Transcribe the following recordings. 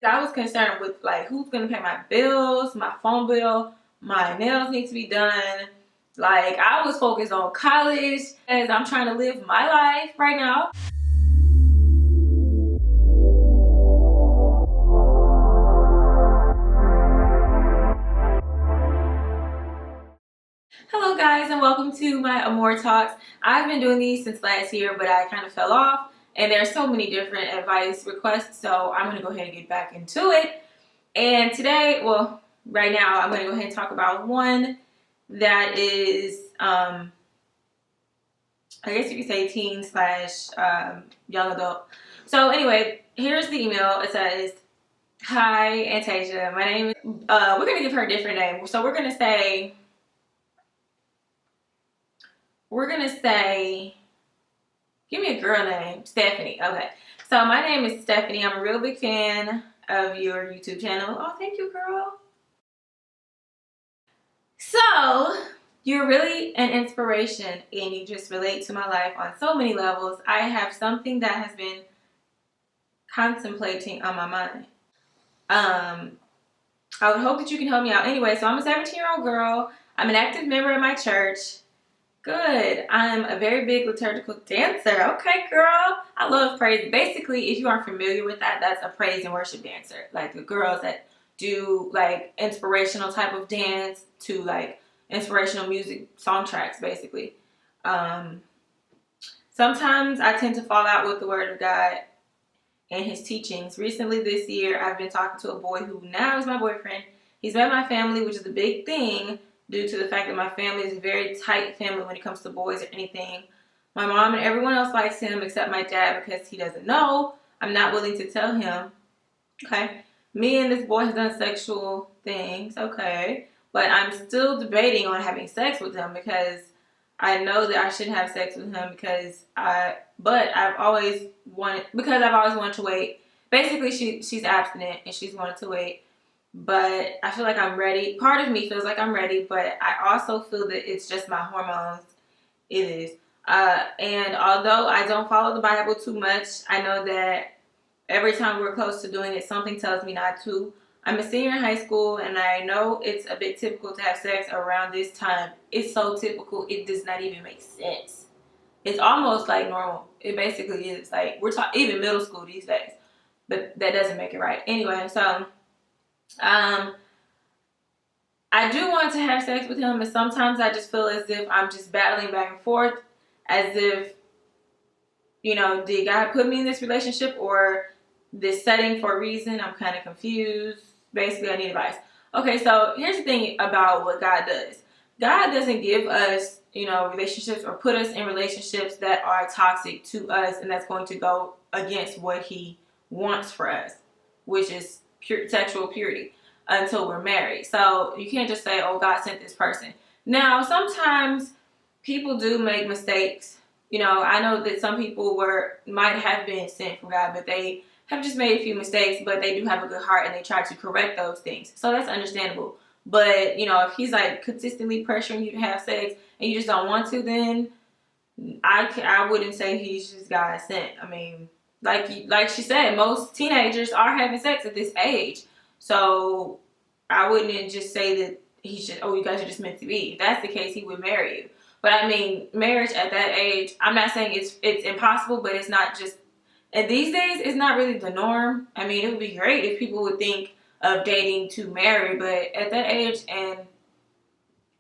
I was concerned with like who's gonna pay my bills, my phone bill, my nails need to be done. Like I was focused on college as I'm trying to live my life right now. Hello guys and welcome to my Amor Talks. I've been doing these since last year, but I kind of fell off and there's so many different advice requests, so I'm gonna go ahead and get back into it. And today, well, right now, I'm gonna go ahead and talk about one that is, I guess you could say teen slash young adult. So anyway, here's the email. It says, "Hi, Antasia. My name is." We're gonna give her a different name. So we're gonna say, give me a girl name, Stephanie. Okay. So my name is Stephanie. I'm a real big fan of your YouTube channel. Oh, thank you, girl. So you're really an inspiration and you just relate to my life on so many levels. I have something that has been contemplating on my mind. I would hope that you can help me out. Anyway, so I'm a 17-year-old girl. I'm an active member of my church. Good. I'm a very big liturgical dancer. Okay, girl. I love praise. Basically, if you aren't familiar with that, that's a praise and worship dancer. Like the girls that do like inspirational type of dance to like inspirational music song tracks, basically. Um, Sometimes I tend to fall out with the word of God and his teachings. Recently this year, I've been talking to a boy who now is my boyfriend. He's met my family, which is a big thing due to the fact that my family is a very tight family when it comes to boys or anything. My mom and everyone else likes him except my dad because he doesn't know. I'm not willing to tell him. Okay. Me and this boy have done sexual things. Okay. But I'm still debating on having sex with him because I know that I shouldn't have sex with him but I've always wanted to wait. Basically, she's abstinent and she's wanted to wait. But I feel like I'm ready. Part of me feels like I'm ready, but I also feel that it's just my hormones. It is. And although I don't follow the Bible too much, I know that every time we're close to doing it, something tells me not to. I'm a senior in high school, and I know it's a bit typical to have sex around this time. It's so typical, it does not even make sense. It's almost like normal. It basically is. Like, we're talking even middle school these days. But that doesn't make it right. Anyway, so I do want to have sex with him, and sometimes I just feel as if I'm just battling back and forth, as if, did God put me in this relationship or this setting for a reason? I'm kind of confused. Basically, I need advice. Okay, so here's the thing about what God does. God doesn't give us, relationships or put us in relationships that are toxic to us and that's going to go against what he wants for us, which is sexual purity until we're married. So you can't just say, oh, God sent this person. Now, sometimes people do make mistakes. I know that some people might have been sent from God, but they have just made a few mistakes, but they do have a good heart and they try to correct those things. So that's understandable. But, if he's like consistently pressuring you to have sex and you just don't want to, then I wouldn't say he's just God sent. I mean, like she said, most teenagers are having sex at this age. So I wouldn't just say that you guys are just meant to be. If that's the case, he would marry you. But I mean, marriage at that age, I'm not saying it's impossible, but it's not just, and these days, it's not really the norm. I mean, it would be great if people would think of dating to marry, but at that age and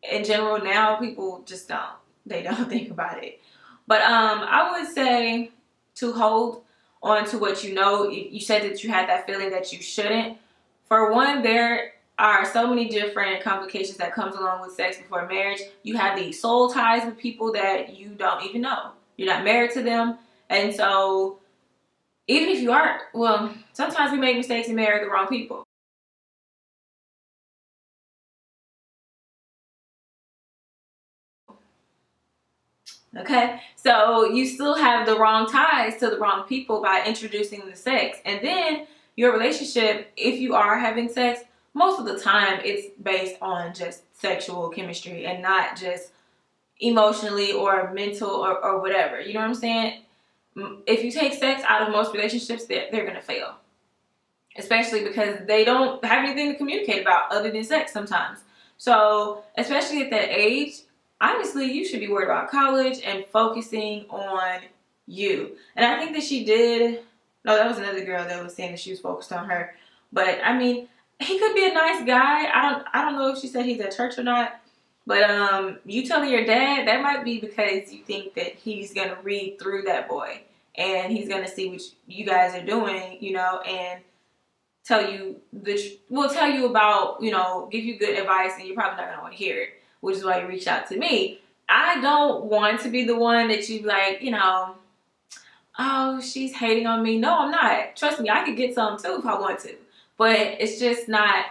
in general now, people just don't. They don't think about it. But I would say to hold on to what you know. You said that you had that feeling that you shouldn't. For one, there are so many different complications that comes along with sex before marriage. You have these soul ties with people that you don't even know. You're not married to them. And so even if you are, well, sometimes we make mistakes and marry the wrong people. Okay, so you still have the wrong ties to the wrong people by introducing the sex. And then your relationship, if you are having sex, most of the time it's based on just sexual chemistry and not just emotionally or mental or whatever. You know what I'm saying? If you take sex out of most relationships, they're going to fail. especially because they don't have anything to communicate about other than sex sometimes. So, especially at that age, honestly, you should be worried about college and focusing on you. And I think that she did. No, that was another girl that was saying that she was focused on her. But I mean, he could be a nice guy. I don't know if she said he's at church or not. But you telling your dad, that might be because you think that he's gonna read through that boy and he's gonna see what you guys are doing, you know, and tell you tell you about, you know, give you good advice, and you're probably not gonna want to hear it, which is why you reached out to me. I don't want to be the one that you like, you know, oh, she's hating on me. No, I'm not. Trust me, I could get some too if I want to, but it's just not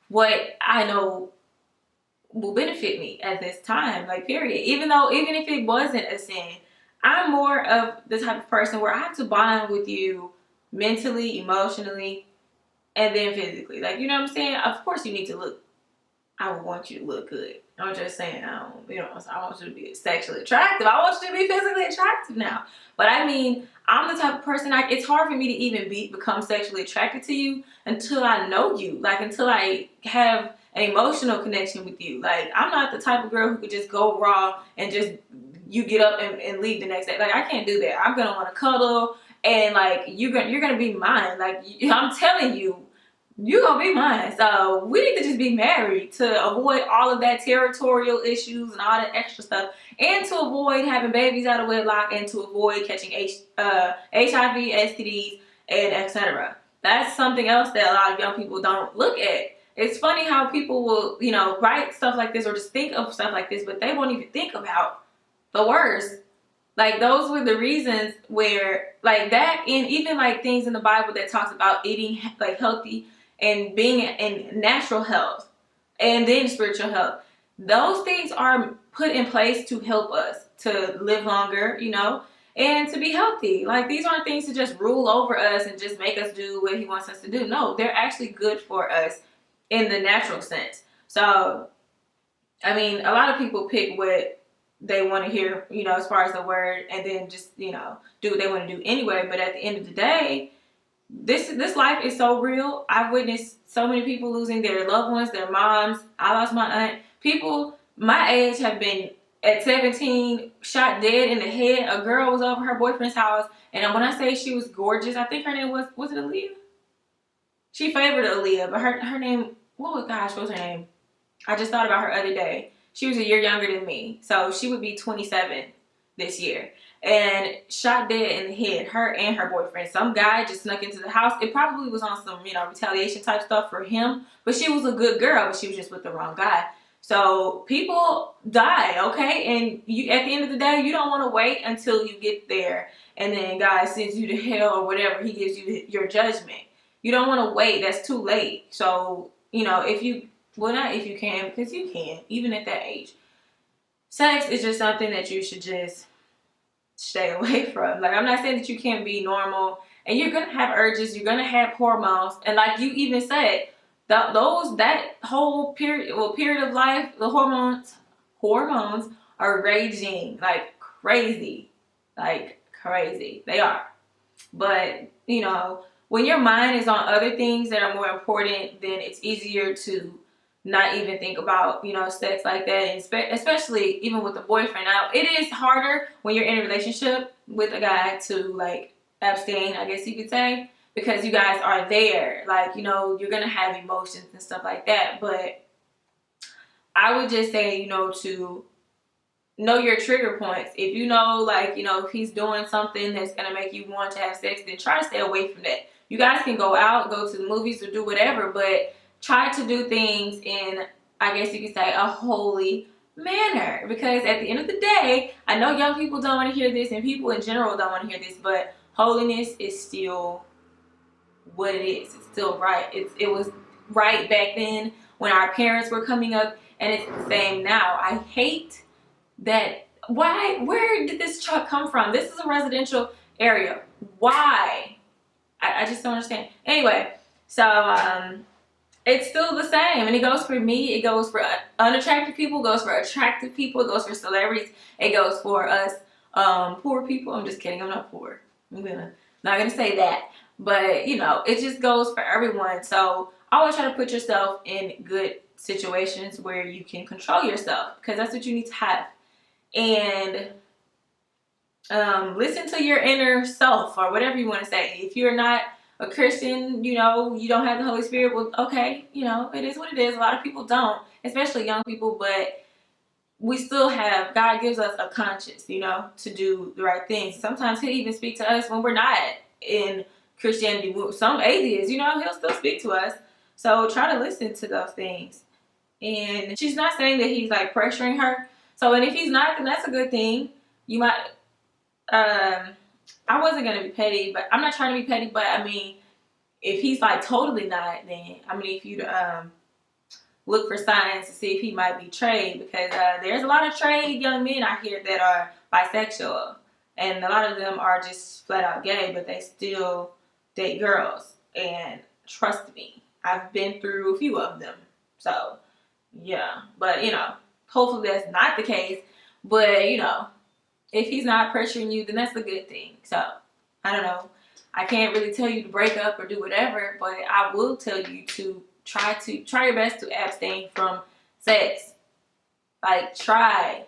what I know will benefit me at this time, like, period. Even if it wasn't a sin, I'm more of the type of person where I have to bond with you mentally, emotionally, and then physically. Like, you know what I'm saying? Of course you need to look. I would want you to look good. I'm just saying, I want you to be sexually attractive. I want you to be physically attractive now. But I mean, I'm the type of person, it's hard for me to even become sexually attracted to you until I know you. Like, until I have an emotional connection with you. Like, I'm not the type of girl who could just go raw and just you get up and leave the next day. Like, I can't do that. I'm gonna want to cuddle, and like you're gonna be mine. Like, I'm telling you, you're gonna be mine. So we need to just be married to avoid all of that territorial issues and all that extra stuff, and to avoid having babies out of wedlock, and to avoid catching HIV, STDs, and etc. That's something else that a lot of young people don't look at. It's funny how people will, you know, write stuff like this or just think of stuff like this, but they won't even think about the worst. Like, those were the reasons where, like, that, and even like things in the Bible that talks about eating like healthy and being in natural health and then spiritual health. Those things are put in place to help us to live longer, you know, and to be healthy. Like, these aren't things to just rule over us and just make us do what he wants us to do. No, they're actually good for us in the natural sense. So, I mean, a lot of people pick what they want to hear, you know, as far as the word, and then just, you know, do what they want to do anyway. But at the end of the day, this life is so real. I've witnessed so many people losing their loved ones, their moms. I lost my aunt. People my age have been at 17 shot dead in the head. A girl was over her boyfriend's house, and when I say she was gorgeous, I think her name was it Aaliyah? She favored Aaliyah, but her name, what was her name? I just thought about her other day. She was a year younger than me, so she would be 27 this year. And shot dead in the head, her and her boyfriend. Some guy just snuck into the house. It probably was on some, you know, retaliation type stuff for him, but she was a good girl, but she was just with the wrong guy. So people die, okay? And you, at the end of the day, you don't want to wait until you get there and then God sends you to hell or whatever. He gives you your judgment. You don't want to wait. That's too late. So, you know, not if you can, because you can, even at that age. Sex is just something that you should just stay away from. Like, I'm not saying that you can't be normal, and you're going to have urges, you're going to have hormones, and like you even said, that whole period of life, the hormones are raging like crazy. They are. But, you know, when your mind is on other things that are more important, then it's easier to not even think about, you know, sex like that, and especially even with a boyfriend. Now, it is harder when you're in a relationship with a guy to, like, abstain, I guess you could say, because you guys are there. Like, you know, you're going to have emotions and stuff like that. But I would just say, you know, to know your trigger points. If you know, like, you know, if he's doing something that's going to make you want to have sex, then try to stay away from that. You guys can go out, go to the movies, or do whatever, but try to do things in, I guess you could say, a holy manner. Because at the end of the day, I know young people don't want to hear this, and people in general don't want to hear this, but holiness is still what it is. It's still right. It was right back then when our parents were coming up, and it's the same now. I hate that. Where did this truck come from? This is a residential area. Why? I just don't understand. Anyway, so it's still the same, and it goes for me, it goes for unattractive people, it goes for attractive people, it goes for celebrities, it goes for us poor people. I'm just kidding, I'm not poor. Not gonna say that. But, you know, it just goes for everyone. So always try to put yourself in good situations where you can control yourself, because that's what you need to have. And listen to your inner self, or whatever you want to say. If you're not a Christian, you know, you don't have the Holy Spirit, well, okay, you know, it is what it is. A lot of people don't, especially young people, but we still have, God gives us a conscience, you know, to do the right things. Sometimes he'll even speak to us when we're not in Christianity. Some atheists, you know, he'll still speak to us. So try to listen to those things. And she's not saying that he's like pressuring her. So, and if he's not, then that's a good thing. You might, I wasn't going to be petty, but I'm not trying to be petty, but I mean, if he's like totally not, then I mean, if you look for signs to see if he might be trade, because there's a lot of trade young men out here that are bisexual, and a lot of them are just flat out gay, but they still date girls. And trust me, I've been through a few of them. So yeah, but you know, hopefully that's not the case. But you know, if he's not pressuring you, then that's a good thing. So I don't know, I can't really tell you to break up or do whatever, but I will tell you to try your best to abstain from sex. Like, try.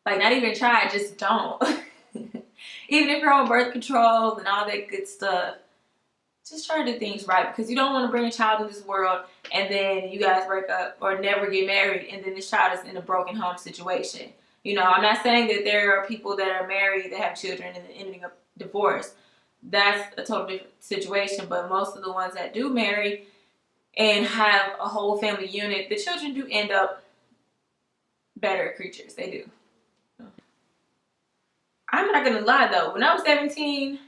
Like, not even try, just don't. Even if you're on birth control and all that good stuff, just try to do things right, because you don't want to bring a child in this world and then you guys break up or never get married, and then this child is in a broken home situation. You know, I'm not saying that there are people that are married that have children and then ending up divorced. That's a totally different situation, but most of the ones that do marry and have a whole family unit, the children do end up better creatures. They do. I'm not gonna lie though, when I was 17,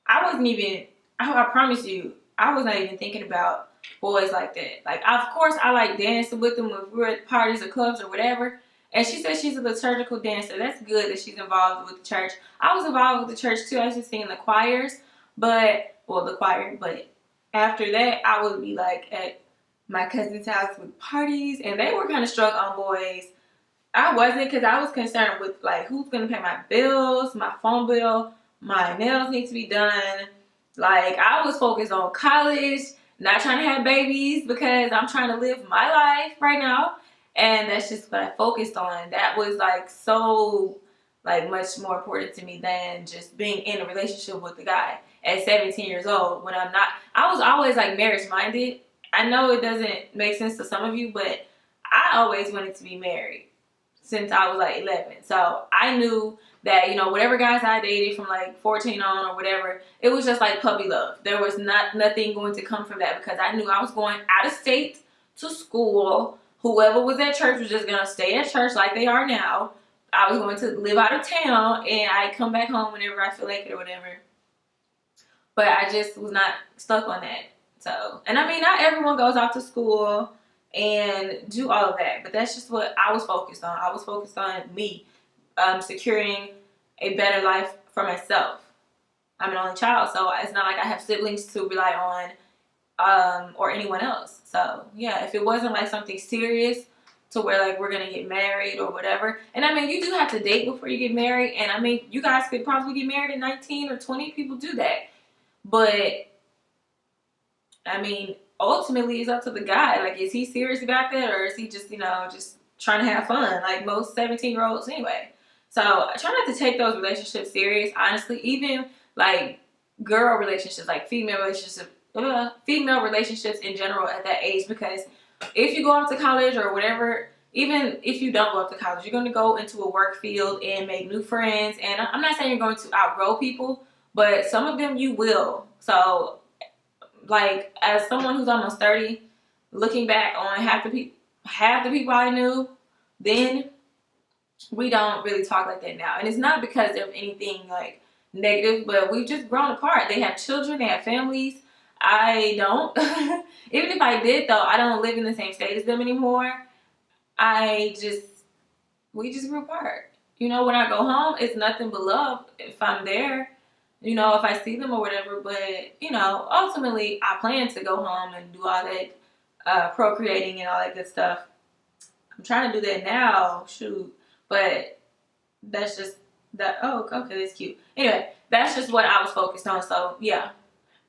I wasn't even, I promise you, I was not even thinking about boys like that. Like, of course, I like dancing with them when we were at parties or clubs or whatever. And she said she's a liturgical dancer. That's good that she's involved with the church. I was involved with the church too. I used to sing in the choirs, but after that, I would be like at my cousin's house with parties, and they were kind of struck on boys. I wasn't, because I was concerned with like who's gonna pay my bills, my phone bill, my nails need to be done. Like, I was focused on college, not trying to have babies, because I'm trying to live my life right now. And that's just what I focused on. That was like so like much more important to me than just being in a relationship with the guy at 17 years old, when I was always like marriage minded. I know it doesn't make sense to some of you, but I always wanted to be married since I was like 11. So I knew that, you know, whatever guys I dated from like 14 on or whatever, it was just like puppy love. There was nothing going to come from that, because I knew I was going out of state to school. Whoever was at church was just going to stay at church like they are now. I was going to live out of town, and I'd come back home whenever I feel like it or whatever. But I just was not stuck on that. So, and I mean, not everyone goes off to school and do all of that, but that's just what I was focused on. I was focused on me, securing a better life for myself. I'm an only child, so it's not like I have siblings to rely on, or anyone else. So yeah, if it wasn't like something serious to where like we're gonna get married or whatever, and I mean, you do have to date before you get married, and I mean, you guys could probably get married at 19 or 20. People do that, but I mean, ultimately it's up to the guy. Like, is he serious about that, or is he just, you know, just trying to have fun, like most 17-year-olds anyway? So try not to take those relationships serious, honestly. Even like girl relationships, like female relationships in general at that age, because if you go off to college or whatever, even if you don't go off to college, you're going to go into a work field and make new friends. And I'm not saying you're going to outgrow people, but some of them you will. So like, as someone who's almost 30, looking back on half the people I knew then, we don't really talk like that now. And it's not because of anything like negative, but we've just grown apart. They have children, they have families. I don't. Even if I did though, I don't live in the same state as them anymore. We just grew apart. You know, when I go home, it's nothing but love if I'm there, you know, if I see them or whatever. But, you know, ultimately I plan to go home and do all that procreating and all that good stuff. I'm trying to do that now, shoot. But that's just That, oh, okay, that's cute. Anyway, that's just what I was focused on. So yeah,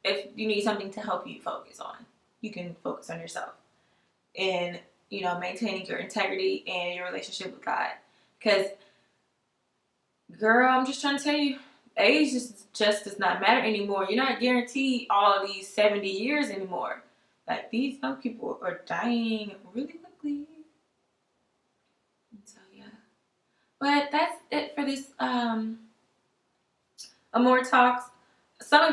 if you need something to help you focus on, you can focus on yourself and, you know, maintaining your integrity and your relationship with God. Because, girl, I'm just trying to tell you, age just does not matter anymore. You're not guaranteed all of these 70 years anymore. Like, these young people are dying really quickly. So yeah, but that's it for this Amor Talks. A lot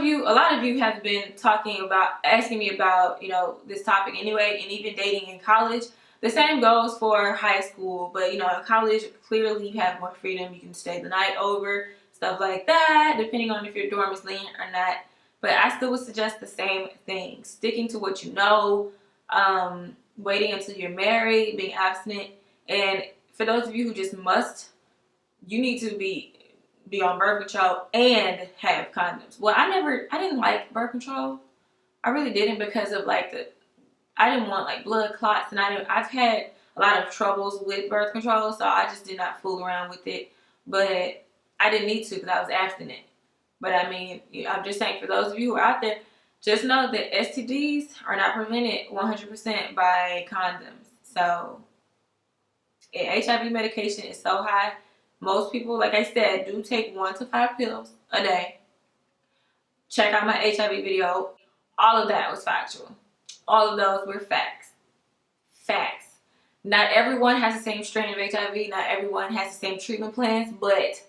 of you have been asking me about, you know, this topic anyway, and even dating in college. The same goes for high school, but, you know, in college, clearly you have more freedom. You can stay the night over, stuff like that, depending on if your dorm is lenient or not. But I still would suggest the same thing: sticking to what you know, waiting until you're married, being abstinent, and for those of you who just must, you need to be on birth control and have condoms. Well, I didn't like birth control. I really didn't, because of like I didn't want like blood clots, and I've had a lot of troubles with birth control, so I just did not fool around with it. But I didn't need to because I was abstinent. But I mean, I'm just saying, for those of you who are out there, just know that STDs are not prevented 100% by condoms. So, HIV medication is so high. Most people, like I said, do take 1 to 5 pills a day. Check out my HIV video. All of that was factual. All of those were facts. Facts. Not everyone has the same strain of HIV. Not everyone has the same treatment plans. But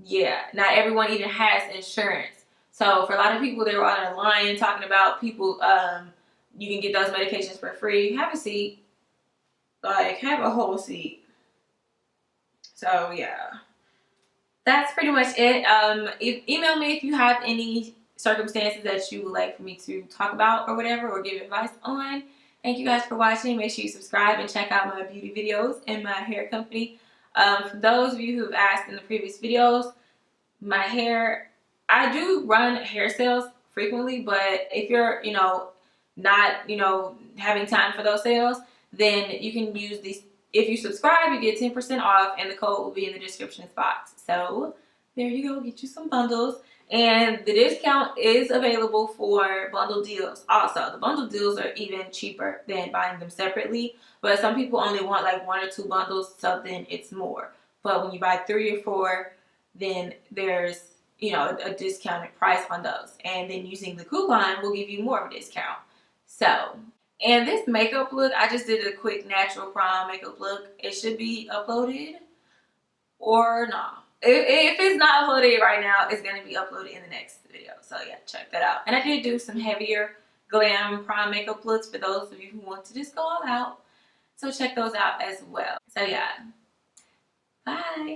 yeah, not everyone even has insurance. So for a lot of people, they were online talking about people, you can get those medications for free. Have a seat. Like, have a whole seat. So yeah, that's pretty much it. Email me if you have any circumstances that you would like for me to talk about or whatever, or give advice on. Thank you guys for watching. Make sure you subscribe and check out my beauty videos and my hair company. For those of you who've asked in the previous videos, my hair, I do run hair sales frequently, but if you're, you know, not, you know, having time for those sales, then you can use these. If you subscribe, you get 10% off, and the code will be in the description box. So there you go, get you some bundles. And the discount is available for bundle deals also. The bundle deals are even cheaper than buying them separately, but some people only want like 1 or 2 bundles, so then it's more. But when you buy 3 or 4, then there's, you know, a discounted price on those. And then using the coupon will give you more of a discount. So, and this makeup look, I just did a quick natural prom makeup look. It should be uploaded or not. If it's not uploaded right now, it's going to be uploaded in the next video. So yeah, check that out. And I did do some heavier glam prom makeup looks for those of you who want to just go all out. So check those out as well. So yeah, bye.